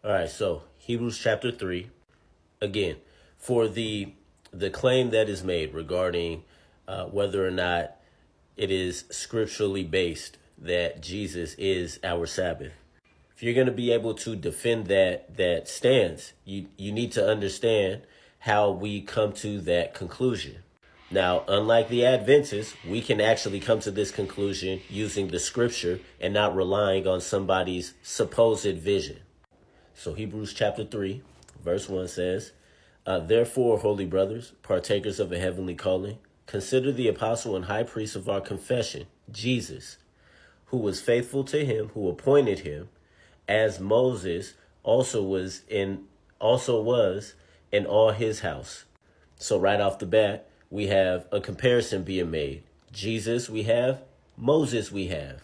All right, so Hebrews chapter 3. Again, for the claim that is made regarding whether or not it is scripturally based that Jesus is our Sabbath. If you're going to be able to defend that stance, you need to understand how we come to that conclusion. Now, unlike the Adventists, we can actually come to this conclusion using the scripture and not relying on somebody's supposed vision. So Hebrews chapter 3, verse 1 says, Therefore, holy brothers, partakers of a heavenly calling, consider the apostle and high priest of our confession, Jesus, who was faithful to him who appointed him, as Moses also was in all his house. So right off the bat, we have a comparison being made. Jesus we have, Moses we have.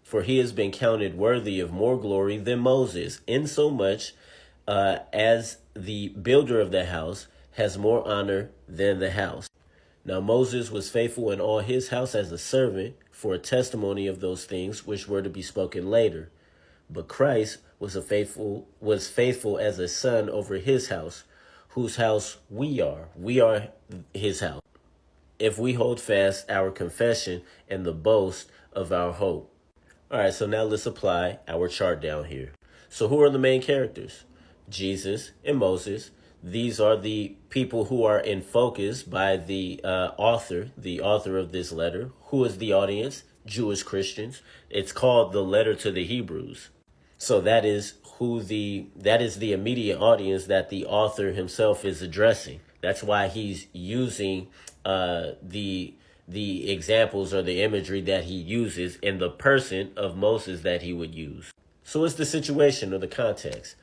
For he has been counted worthy of more glory than Moses, insomuch as the builder of the house has more honor than the house. Now Moses was faithful in all his house as a servant for a testimony of those things which were to be spoken later. But Christ was faithful as a son over his house, whose house we are. We are his house, if we hold fast our confession and the boast of our hope. All right, so now let's apply our chart down here. So who are the main characters? Jesus and Moses. These are the people who are in focus by the author of this letter. Who is the audience? Jewish Christians. It's called the letter to the Hebrews. So that is the immediate audience that the author himself is addressing. That's why he's using the examples or the imagery that he uses in the person of Moses that he would use. So what's the situation or the context?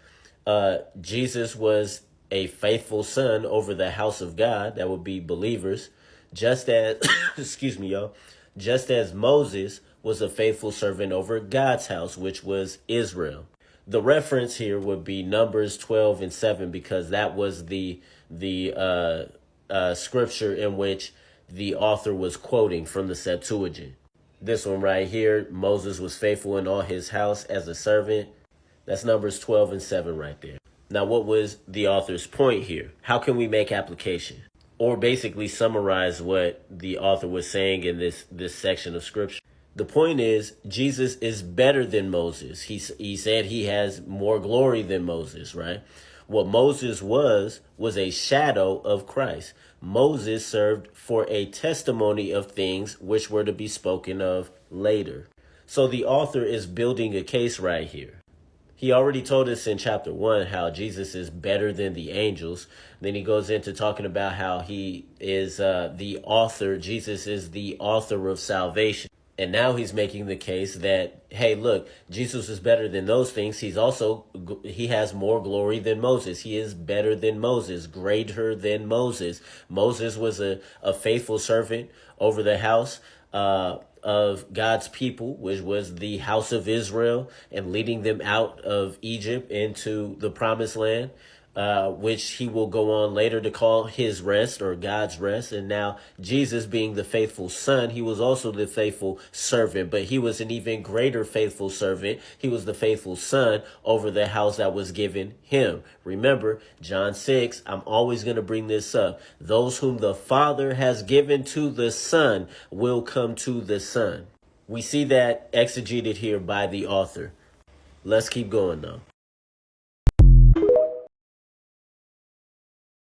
Jesus was a faithful son over the house of God, that would be believers, just as, excuse me, y'all, just as Moses was a faithful servant over God's house, which was Israel. The reference here would be Numbers 12 and 7, because that was the scripture in which the author was quoting from the Septuagint. This one right here, Moses was faithful in all his house as a servant. That's Numbers 12 and 7 right there. Now, what was the author's point here? How can we make application? Or basically summarize what the author was saying in this section of scripture. The point is, Jesus is better than Moses. He said he has more glory than Moses, right? What Moses was a shadow of Christ. Moses served for a testimony of things which were to be spoken of later. So the author is building a case right here. He already told us in chapter 1 how Jesus is better than the angels. Then he goes into talking about how he is the author. Jesus is the author of salvation. And now he's making the case that, hey, look, Jesus is better than those things. He has more glory than Moses. He is better than Moses, greater than Moses. Moses was a faithful servant over the house of God's people, which was the house of Israel, and leading them out of Egypt into the promised land, which he will go on later to call his rest or God's rest. And now Jesus, being the faithful son, he was also the faithful servant, but he was an even greater faithful servant. He was the faithful son over the house that was given him. Remember, John 6, I'm always going to bring this up. Those whom the Father has given to the Son will come to the Son. We see that exegeted here by the author. Let's keep going though.